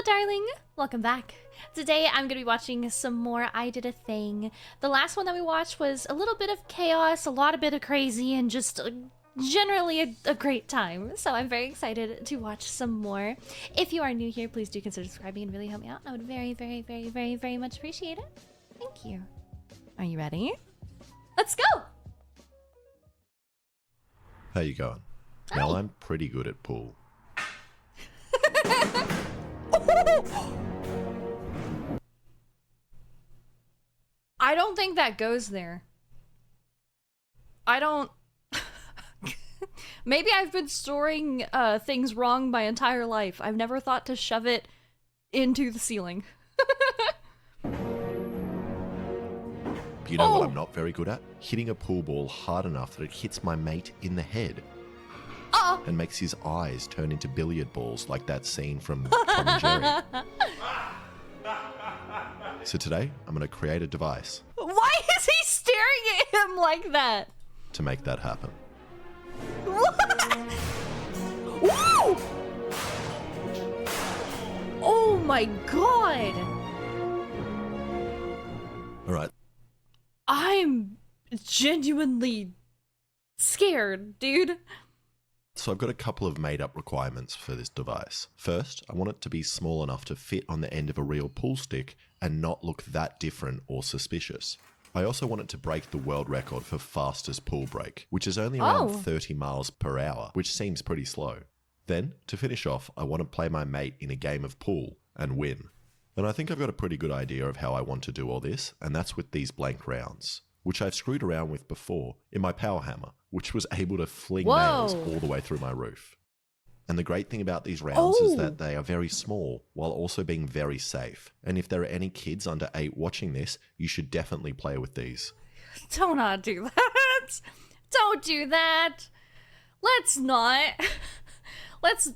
darling, welcome back. Today I'm gonna be watching some more I Did a Thing. The last one that we watched was a little bit of chaos, a bit of crazy, and just generally a great time. So I'm very excited to watch some more. If you are new here, please do consider subscribing and really help me out. I would very much appreciate it. Thank you. Are you ready? Let's go! How you going? Hi. Now I'm pretty good at pool. I don't think that goes there. I don't... Maybe I've been storing things wrong my entire life. I've never thought to shove it into the ceiling. You know what I'm not very good at? Hitting a pool ball hard enough that it hits my mate in the head. And makes his eyes turn into billiard balls like that scene from Tom and Jerry. So today, I'm going to create a device. Why is he staring at him like that? To make that happen. What? Woo! Oh my god! Alright. I'm genuinely scared, dude. So I've got a couple of made-up requirements for this device. First, I want it to be small enough to fit on the end of a real pool stick and not look that different or suspicious. I also want it to break the world record for fastest pool break, which is only around 30 miles per hour, which seems pretty slow. Then, to finish off, I want to play my mate in a game of pool and win. And I think I've got a pretty good idea of how I want to do all this, and that's with these blank rounds, which I've screwed around with before in my power hammer, which was able to fling nails all the way through my roof. And the great thing about these rounds is that they are very small while also being very safe. And if there are any kids under 8 watching this, you should definitely play with these. Don't do that. Don't do that. Let's not. Let's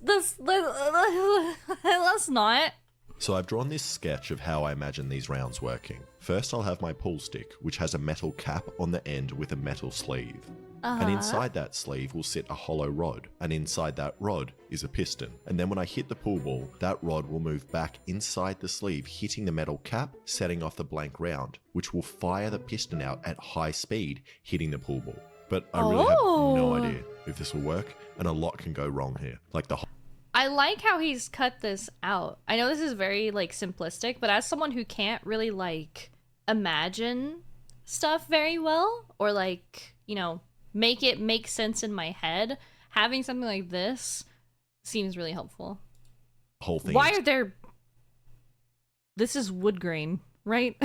not. So I've drawn this sketch of how I imagine these rounds working. First, I'll have my pool stick, which has a metal cap on the end with a metal sleeve. And inside that sleeve will sit a hollow rod, and inside that rod is a piston. And then when I hit the pool ball, that rod will move back inside the sleeve, hitting the metal cap, setting off the blank round, which will fire the piston out at high speed, hitting the pool ball. But I really have no idea if this will work, and a lot can go wrong here. I like how he's cut this out. I know this is very like simplistic, but as someone who can't really like imagine stuff very well, or like, you know, make it make sense in my head, having something like this seems really helpful. Whole thing. Why are there... This is wood grain, right?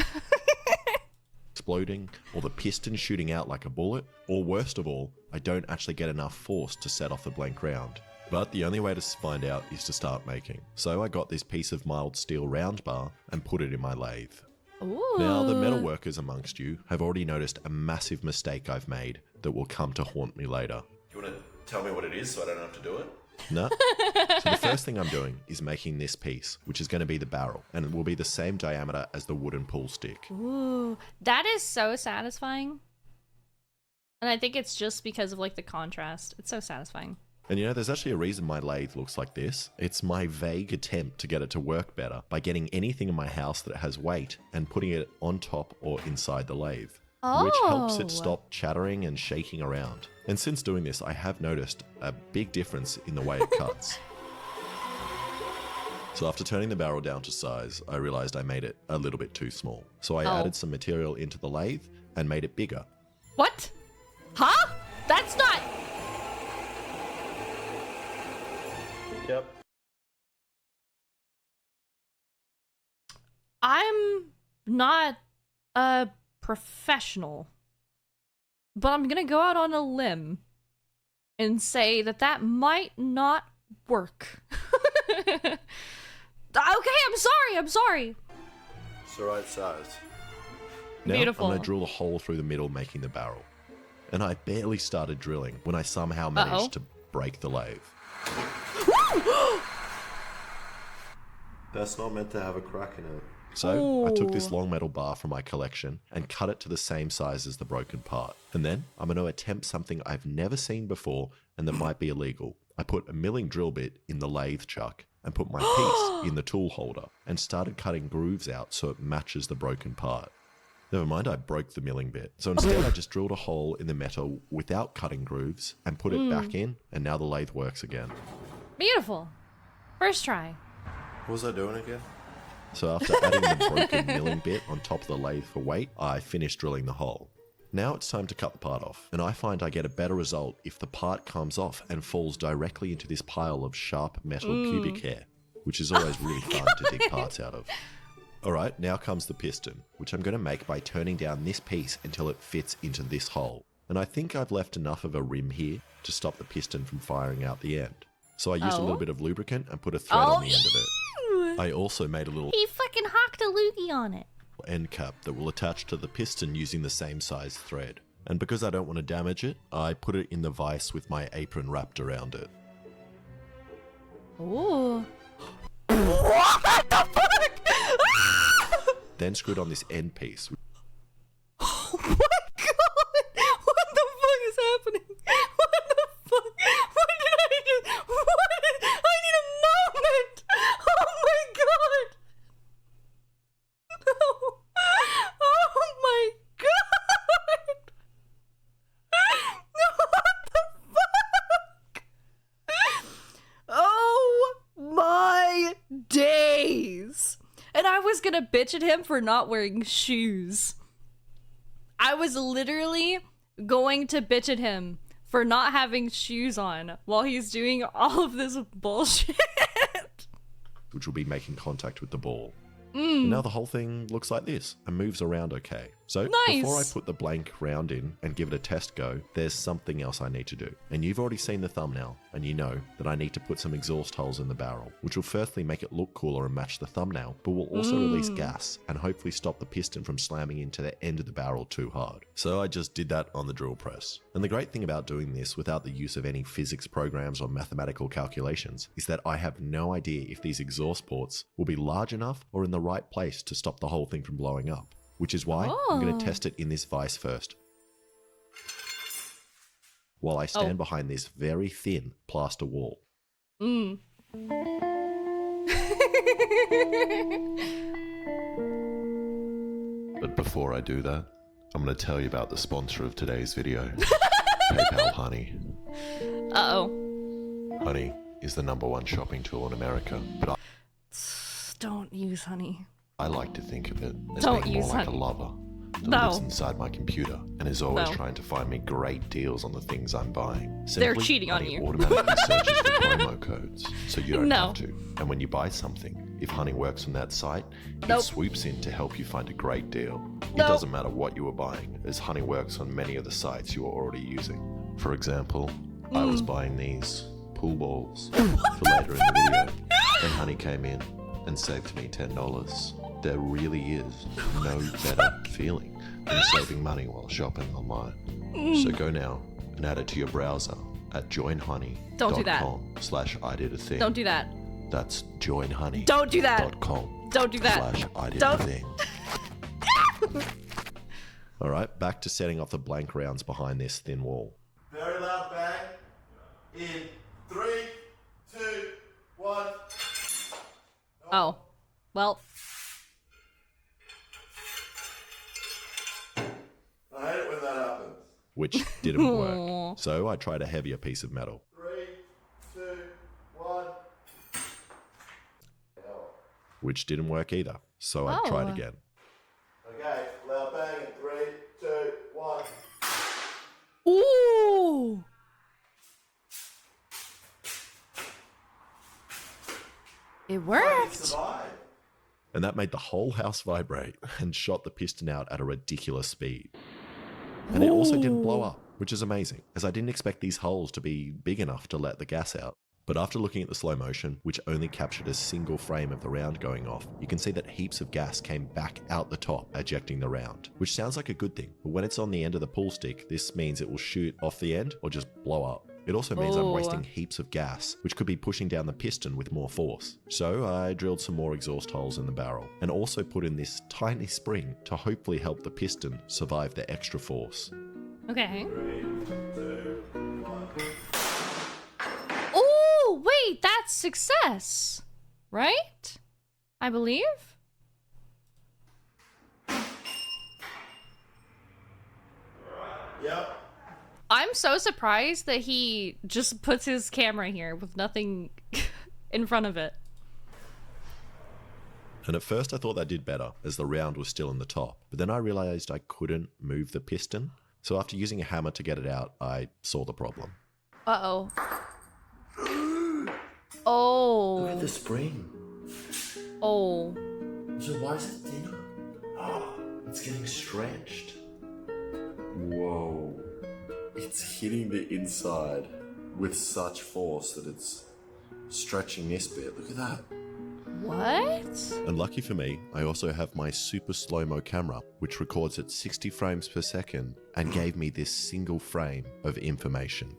Exploding, or the piston shooting out like a bullet, or worst of all, I don't actually get enough force to set off the blank round. But the only way to find out is to start making. So I got this piece of mild steel round bar and put it in my lathe. Ooh. Now, the metal workers amongst you have already noticed a massive mistake I've made that will come to haunt me later. Do you want to tell me what it is so I don't have to do it? No. So the first thing I'm doing is making this piece, which is going to be the barrel, and it will be the same diameter as the wooden pool stick. Ooh, that is so satisfying. And I think it's just because of like the contrast. It's so satisfying. And you know, there's actually a reason my lathe looks like this. It's my vague attempt to get it to work better by getting anything in my house that has weight and putting it on top or inside the lathe, which helps it stop chattering and shaking around. And since doing this, I have noticed a big difference in the way it cuts. So after turning the barrel down to size, I realized I made it a little bit too small. So I added some material into the lathe and made it bigger. What? Huh? That's not... Yep. I'm not a professional, but I'm gonna go out on a limb and say that that might not work. Okay, I'm sorry. It's the right size. Now Beautiful. I'm going to drill a hole through the middle, making the barrel. And I barely started drilling when I somehow managed to break the lathe. That's not meant to have a crack in it. So I took this long metal bar from my collection and cut it to the same size as the broken part. And then I'm going to attempt something I've never seen before and that might be illegal. I put a milling drill bit in the lathe chuck and put my piece in the tool holder and started cutting grooves out so it matches the broken part. Never mind, I broke the milling bit. So instead I just drilled a hole in the metal without cutting grooves and put it back in, and now the lathe works again. Beautiful. First try. What was I doing again? So after adding the broken milling bit on top of the lathe for weight, I finished drilling the hole. Now it's time to cut the part off, and I find I get a better result if the part comes off and falls directly into this pile of sharp metal pubic hair, which is always really fun to dig parts out of. Alright, now comes the piston, which I'm going to make by turning down this piece until it fits into this hole. And I think I've left enough of a rim here to stop the piston from firing out the end. So I used a little bit of lubricant and put a thread on the end of it. I also made a little He fucking hocked a loogie on it. end cap that will attach to the piston using the same size thread. And because I don't want to damage it, I put it in the vise with my apron wrapped around it. Ooh. What the fuck? Then screwed on this end piece. Oh my god! What the fuck is happening? What the fuck? What did I do? What did... I need a moment! Oh my god! No! Oh my god! What the fuck? Oh my days! And I was gonna bitch at him for not wearing shoes. I was literally going to bitch at him for not having shoes on while he's doing all of this bullshit. Which will be making contact with the ball. And now the whole thing looks like this and moves around okay. So before I put the blank round in and give it a test go, there's something else I need to do. And you've already seen the thumbnail, and you know that I need to put some exhaust holes in the barrel, which will firstly make it look cooler and match the thumbnail, but will also release gas and hopefully stop the piston from slamming into the end of the barrel too hard. So I just did that on the drill press. And the great thing about doing this without the use of any physics programs or mathematical calculations is that I have no idea if these exhaust ports will be large enough or in the right place to stop the whole thing from blowing up. Which is why I'm going to test it in this vise first. While I stand behind this very thin plaster wall. But before I do that, I'm going to tell you about the sponsor of today's video. PayPal Honey. Uh-oh. Honey is the #1 shopping tool in America, but Don't use honey. I like to think of it as Don't being more use like honey. a lover that No. lives inside my computer and is always No. trying to find me great deals on the things I'm buying. They're Simply, cheating on Honey you. automatically searches for promo codes, so you don't No. have to. And when you buy something, if Honey works on that site, it Nope. swoops in to help you find a great deal. It Nope. doesn't matter what you are buying, as Honey works on many of the sites you are already using. For example, I was buying these pool balls for later in the video, and Honey came in and saved me $10. There really is no better feeling than saving money while shopping online. So go now and add it to your browser at joinhoney.com Don't do that. /IDidAthing. Don't do that. That's joinhoney.com Don't do that. Don't do that. /IDidAthing. All right, back to setting off the blank rounds behind this thin wall. Very loud bang. In 3, 2, 1. Oh. Well. I hate it when that happens. Which didn't work. So I tried a heavier piece of metal. 3, 2, 1. Which didn't work either. So I tried Oh. again. Okay, loud bang in 3, 2, 1. Ooh. It worked. Survive. And that made the whole house vibrate and shot the piston out at a ridiculous speed. And it also didn't blow up, which is amazing, as I didn't expect these holes to be big enough to let the gas out. But after looking at the slow motion, which only captured a single frame of the round going off, you can see that heaps of gas came back out the top, ejecting the round. Which sounds like a good thing, but when it's on the end of the pool stick, this means it will shoot off the end or just blow up. It also means I'm wasting heaps of gas, which could be pushing down the piston with more force. So I drilled some more exhaust holes in the barrel, and also put in this tiny spring to hopefully help the piston survive the extra force. Okay. 3, 2, 1. Oh, wait, that's success. right? I believe? Yep. I'm so surprised that he just puts his camera here with nothing in front of it. And at first I thought that did better, as the round was still in the top. But then I realized I couldn't move the piston. So after using a hammer to get it out, I saw the problem. Uh-oh. Oh. Look at the spring. Oh. So why is it thinner? Oh, it's getting stretched. Whoa. It's hitting the inside with such force that it's stretching this bit. Look at that. What? And lucky for me, I also have my super slow-mo camera, which records at 60 frames per second and gave me this single frame of information,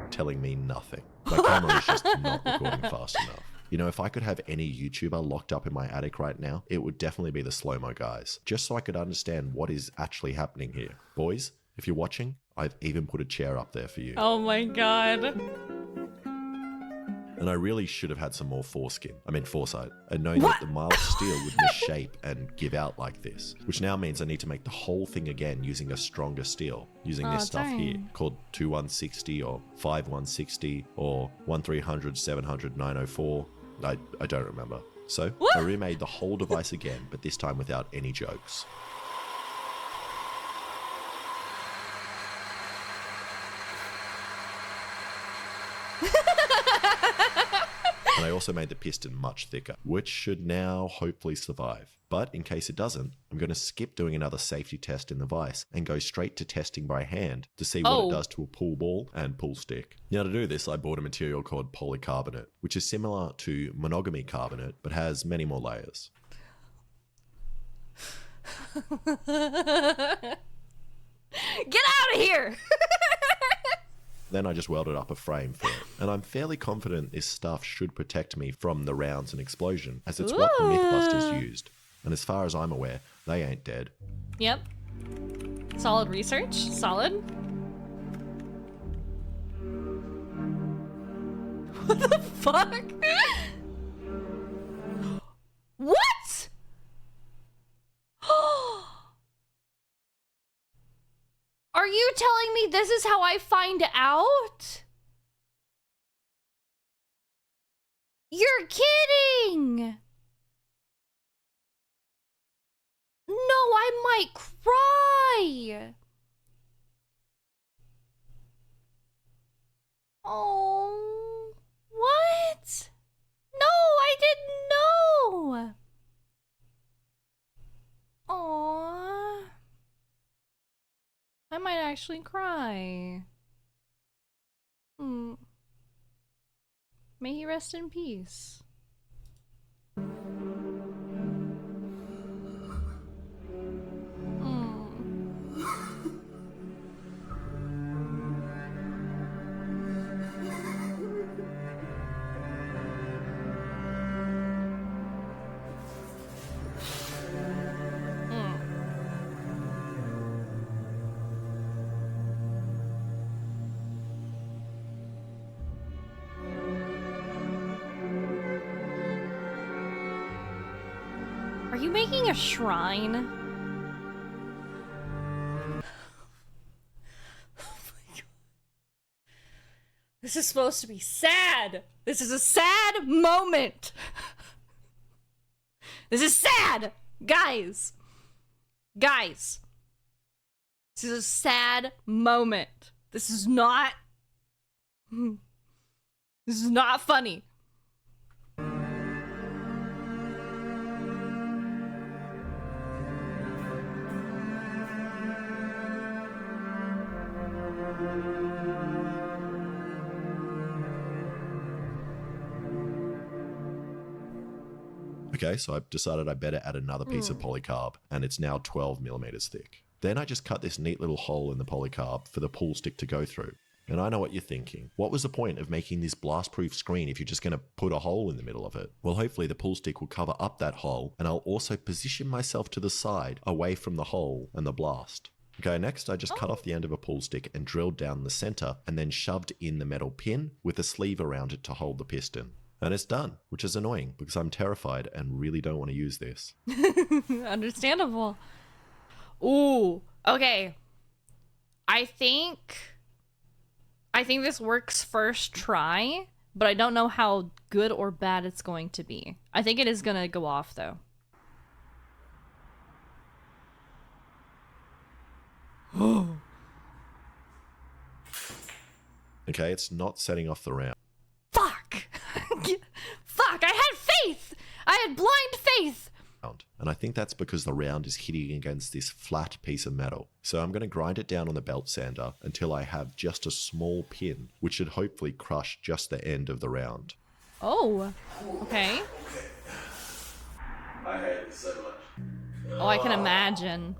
telling me nothing. My camera is just not recording fast enough. You know, if I could have any YouTuber locked up in my attic right now, it would definitely be the slow-mo guys, just so I could understand what is actually happening here. Boys, if you're watching, I've even put a chair up there for you. Oh my god. And I really should have had some more foresight, and known that the mild steel would misshape and give out like this, which now means I need to make the whole thing again using a stronger steel, using this stuff here, called 2160 or 5160 or 1300, 700, 904. I don't remember. So I remade the whole device again, but this time without any jokes. And I also made the piston much thicker, which should now hopefully survive. But in case it doesn't, I'm going to skip doing another safety test in the vise and go straight to testing by hand to see what it does to a pool ball and pool stick. Now to do this, I bought a material called polycarbonate, which is similar to monogamy carbonate, but has many more layers. Get out of here! Then I just welded up a frame for it. And I'm fairly confident this stuff should protect me from the rounds and explosion, as it's what the Mythbusters used. And as far as I'm aware, they ain't dead. Yep. Solid research. Solid. What the fuck? What? Are you telling me this is how I find out? You're kidding! No, I might cry! Oh, what? No, I didn't know! Aww. I might actually cry. May he rest in peace. Are you making a shrine? Oh my god. This is supposed to be sad. This is a sad moment. This is sad. Guys. Guys. This is a sad moment. This is not funny. Okay, so I've decided I better add another piece of polycarb, and it's now 12 millimeters thick. Then I just cut this neat little hole in the polycarb for the pool stick to go through. And I know what you're thinking. What was the point of making this blast-proof screen if you're just going to put a hole in the middle of it? Well, hopefully the pool stick will cover up that hole, and I'll also position myself to the side, away from the hole and the blast. Okay, next I just cut off the end of a pool stick and drilled down the center, and then shoved in the metal pin with a sleeve around it to hold the piston. And it's done, which is annoying because I'm terrified and really don't want to use this. Understandable. Ooh, okay. I think this works first try, but I don't know how good or bad it's going to be. I think it is gonna go off though. Okay, it's not setting off the round. Fuck! Fuck, I had faith! I had blind faith! And I think that's because the round is hitting against this flat piece of metal. So I'm going to grind it down on the belt sander until I have just a small pin, which should hopefully crush just the end of the round. Oh, okay. I hate this so much. Oh, I can imagine.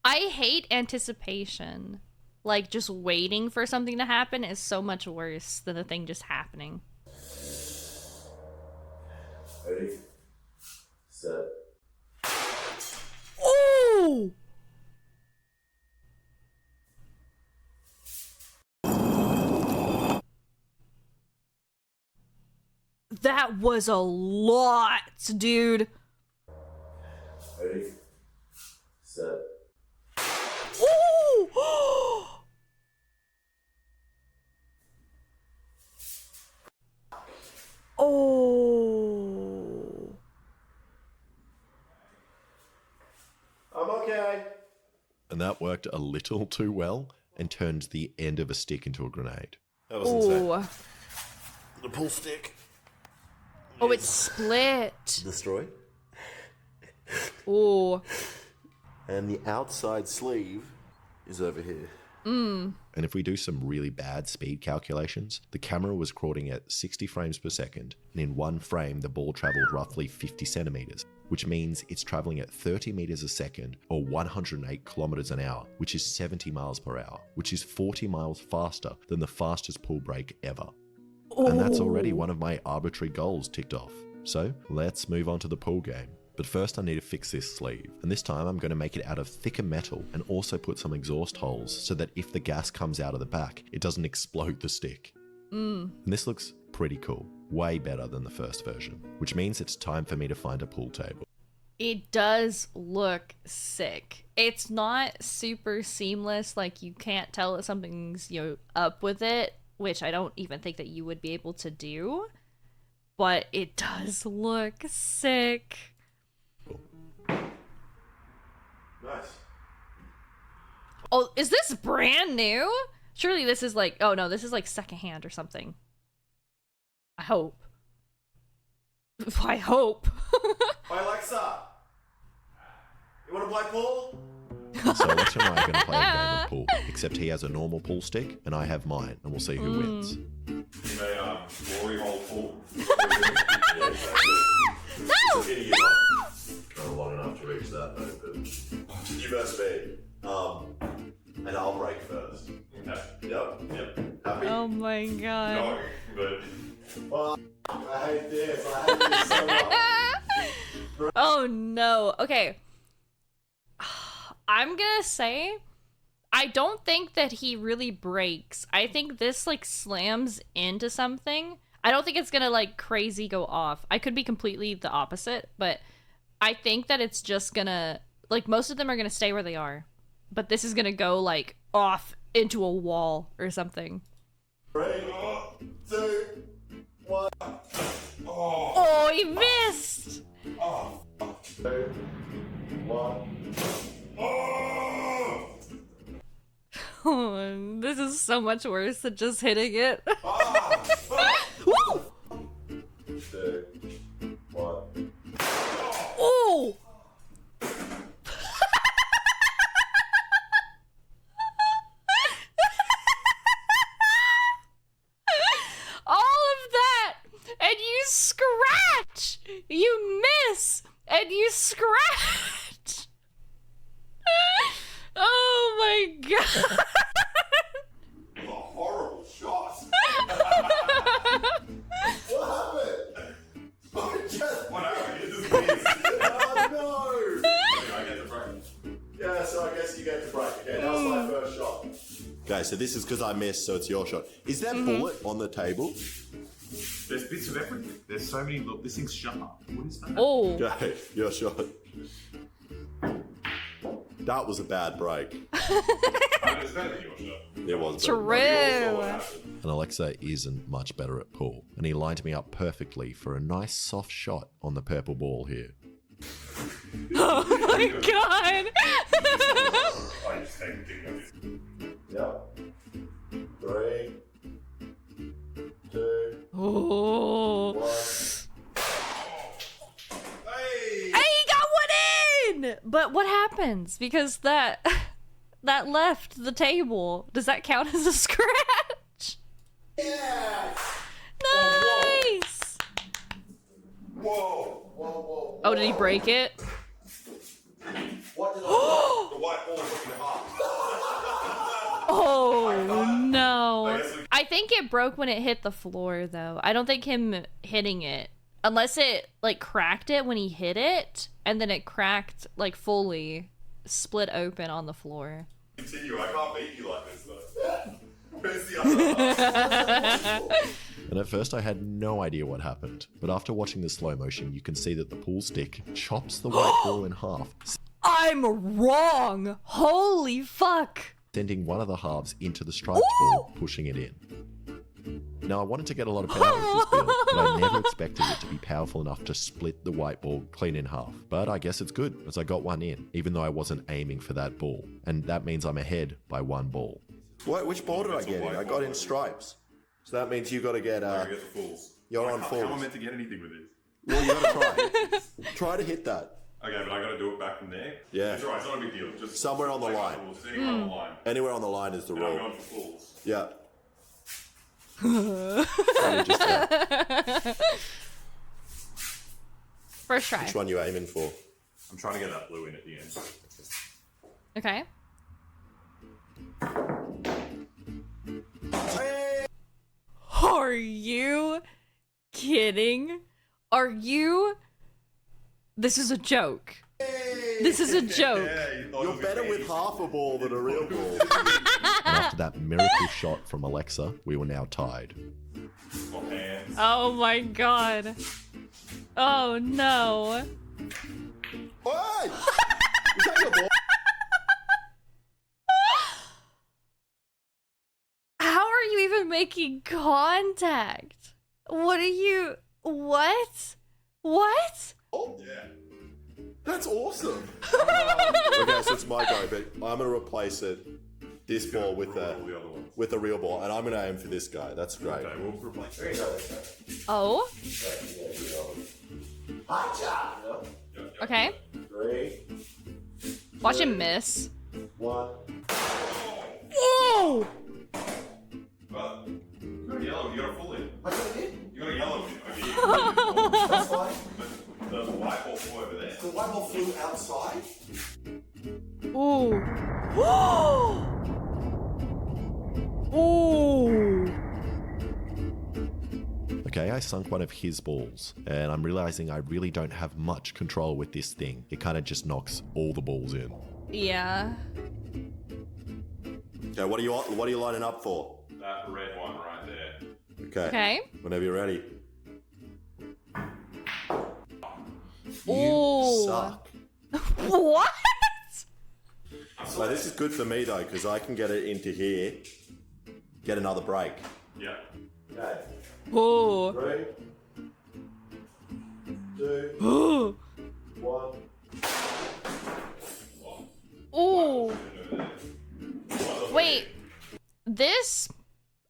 I hate anticipation. Like, just waiting for something to happen is so much worse than the thing just happening. Ready? Set. Ooh! That was a lot, dude. Ready? Set. Ooh! Oh. I'm okay. And that worked a little too well and turned the end of a stick into a grenade. That was insane. Ooh. The pull stick. Oh, it's split. Destroy. Ooh. And the outside sleeve is over here. And if we do some really bad speed calculations, the camera was crawling at 60 frames per second, and in one frame the ball traveled roughly 50 centimeters, which means it's traveling at 30 meters a second or 108 kilometers an hour, which is 70 miles per hour, which is 40 miles faster than the fastest pull brake ever. And that's already one of my arbitrary goals ticked off. So let's move on to the pull game. But first I need to fix this sleeve, and this time I'm going to make it out of thicker metal and also put some exhaust holes so that if the gas comes out of the back, it doesn't explode the stick. And this looks pretty cool, way better than the first version, which means it's time for me to find a pool table. It does look sick. It's not super seamless, like you can't tell that something's, up with it, which I don't even think that you would be able to do, but it does look sick. Nice. Oh, is this brand new? Surely this is like, oh no, this is like secondhand or something. I hope. I hope. Hi Alexa. You want to play pool? So Alexa and I are going to play a game of pool, except he has a normal pool stick and I have mine, and we'll see who wins. You may glory hole pool. No! Not long enough to reach that though, but you versus me. And I'll break first. Okay. Yep. Happy? Oh my god. No, but I hate this. I hate this so much. Oh no. Okay. I'm gonna say I don't think that he really breaks. I think this like slams into something. I don't think it's gonna like crazy go off. I could be completely the opposite, but I think that it's just gonna like most of them are gonna stay where they are. But this is gonna go like off into a wall or something. 3, 2, 1. Oh, he missed! 2, 1. Oh, this is so much worse than just hitting it. Woo! 2, 1. Oh! All of that, and you scratch! You miss, and you scratch! Oh my god! A horrible shot. What happened? What happened? It just missed. Oh no! I get the break. Yeah, so I guess you get the break. Okay, that was my first shot. Okay, so this is because I missed, so it's your shot. Is that bullet on the table? There's bits of everything. There's so many. Look, this thing's sharp. What is that? Oh. Okay, your shot. That was a bad break. It was better than your shot. It was True. better. And Alexa isn't much better at pool, and he lined me up perfectly for a nice soft shot on the purple ball here. Oh my god. I just take the thing like this. Yep. 3, 2, Oh. 1. Hey! Hey, he got one in! But what happens? Because that left the table. Does that count as a scratch? Yeah! Nice! Whoa! Whoa, whoa. Oh, did he break it? What did I do? The white ball was in half. Oh, no. I think it broke when it hit the floor, though. I don't think him hitting it. Unless it, like, cracked it when he hit it, and then it cracked, like, fully, split open on the floor. Continue. I can't beat you like this, though. Where's the other half? And at first I had no idea what happened, but after watching the slow motion, you can see that the pool stick chops the white ball in half, I'm wrong! Holy fuck! sending one of the halves into the striped ball, pushing it in. Now I wanted to get a lot of power with this build, but I never expected it to be powerful enough to split the white ball clean in half. But I guess it's good, as I got one in, even though I wasn't aiming for that ball. And that means I'm ahead by one ball. Which ball did I get in? I got in stripes. So that means you got to get. I get the falls. You're on How am I falls. meant to get anything with this? Well, you got to try. Try to hit that. Okay, but I got to do it back from there. Yeah. It's alright. It's not a big deal. Just Somewhere on the take line. Falls, anywhere on the line. Anywhere on the line is the And I'm rule. going for falls. Yeah. First try. Which one you aiming for? I'm trying to get that blue in at the end. Okay. Are you kidding? Are you? This is a joke. This is a joke. You're better with half a ball than a real ball. And after that miracle shot from Alexa, we were now tied. Swap hands. Oh my god. Oh no. Oi! Is that your ball? How are you even making contact? What are you? What? What? Oh, Yeah. that's awesome. Okay, so it's my go, but I'm gonna replace it. This ball with Roll all the other ones. a real ball, and I'm gonna aim for this guy. That's great. Okay, we'll replace it. Oh. Yep. Okay. 3, Watch him miss. 1. Whoa! Well, you got a yellow. You got a full in. I got it in. You got a yellow in. That's fine. But the white ball flew over there. The white ball flew outside. Ooh. Ooh. Okay, I sunk one of his balls, and I'm realizing I really don't have much control with this thing. It kind of just knocks all the balls in. Yeah. Okay, what are you lining up for? That red one right there. Okay. Okay. Whenever you're ready. You Ooh. suck. What? So this is good for me though, because I can get it into here, get another break. Yeah. Okay. Ooh. 3, 2, Ooh. 1. Ooh. Wait. This,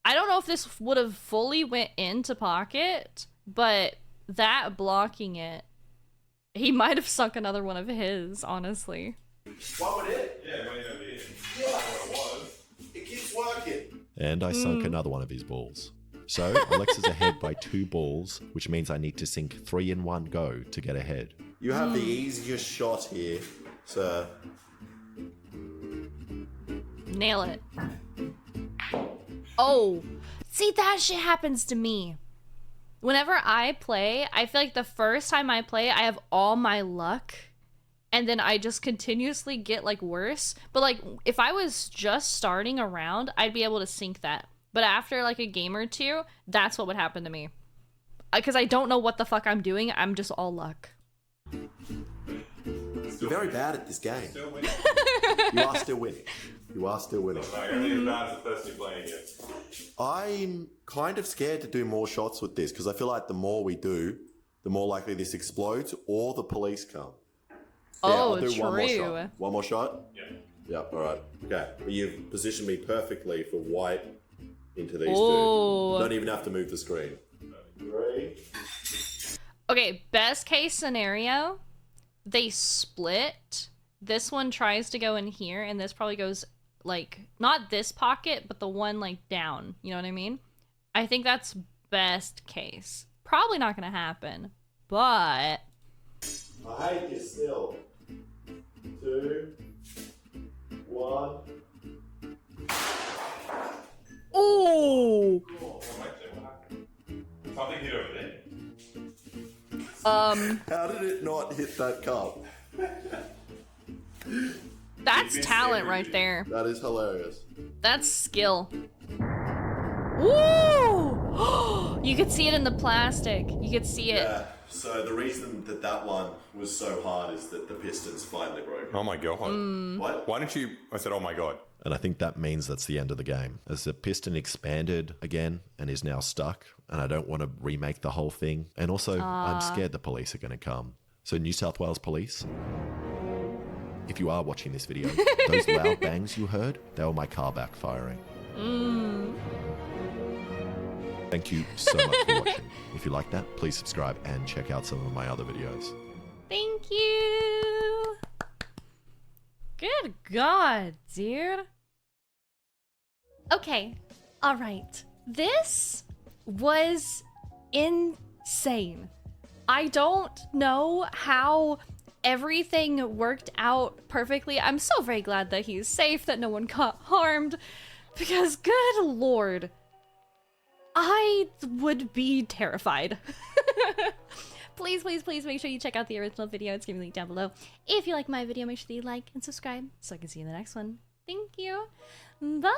I don't know if this would have fully went into pocket, but that blocking it, he might have sunk another one of his, honestly. What would it? Yeah, when over here. Yeah. That's what it was. It keeps working. And I sunk another one of his balls. So Alexa's ahead by 2 balls, which means I need to sink 3 in one go to get ahead. You have the easiest shot here, sir. Nail it. Oh, see, that shit happens to me. Whenever I play, I feel like the first time I play, I have all my luck, and then I just continuously get, like, worse. But, like, if I was just starting a round, I'd be able to sink that. But after, like, a game or two, that's what would happen to me. because I don't know what the fuck I'm doing. I'm just all luck. You're very bad at this game. Still winning. You are still winning. You are still winning. No, you're only as bad as the person you're playing against. I'm kind of scared to do more shots with this because I feel like the more we do, the more likely this explodes or the police come. Oh, I'll do one more true. shot. One more shot? Yeah. Yep, alright. Okay. But you've positioned me perfectly for white into these Oh. two. Don't even have to move the screen. 3. Okay, best case scenario, they split. This one tries to go in here, and this probably goes, like, not this pocket, but the one, like, down. You know what I mean? I think that's best case. Probably not gonna happen, but... I hate you still. 2, 1. Ooh! Oh, wait, so what happened? Something hit over there. How did it not hit that cup? That's talent right there. That is hilarious. That's skill. Ooh! You could see it in the plastic. You could see it. Yeah, so the reason that that one was so hard is that the piston's finally broken. Oh my god. What? Why didn't you... I said, oh my god. And I think that means that's the end of the game. As the piston expanded again and is now stuck, and I don't want to remake the whole thing. And also, I'm scared the police are going to come. So New South Wales Police, if you are watching this video, those loud bangs you heard, they were my car backfiring. Thank you so much for watching. If you like that, please subscribe and check out some of my other videos. Thank you. Good God, dude. Okay, all right. This was insane. I don't know how everything worked out perfectly. I'm so very glad that he's safe, that no one got harmed, because good Lord, I would be terrified. Please, please, please make sure you check out the original video. It's going to be linked down below. If you like my video, make sure that you like and subscribe so I can see you in the next one. Thank you. Bye.